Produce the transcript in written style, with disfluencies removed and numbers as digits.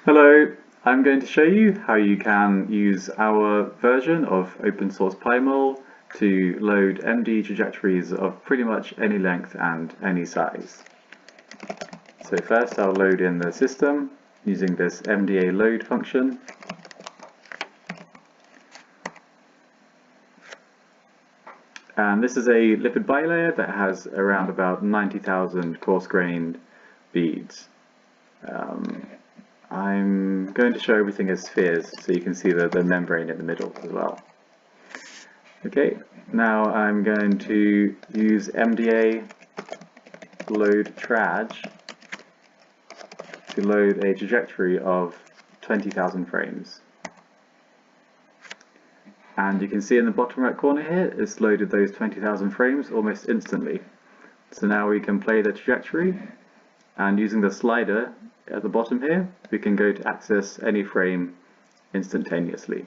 Hello, I'm going to show you how you can use our version of open source PyMOL to load MD trajectories of pretty much any length and any size. So first I'll load in the system using this MDAload function. And this is a lipid bilayer that has around about 90,000 coarse-grained beads. I'm going to show everything as spheres so you can see the membrane in the middle as well. Okay, now I'm going to use MDAload traj to load a trajectory of 20,000 frames. And you can see in the bottom right corner here, it's loaded those 20,000 frames almost instantly. So now we can play the trajectory, and using the slider at the bottom here, we can go to access any frame instantaneously.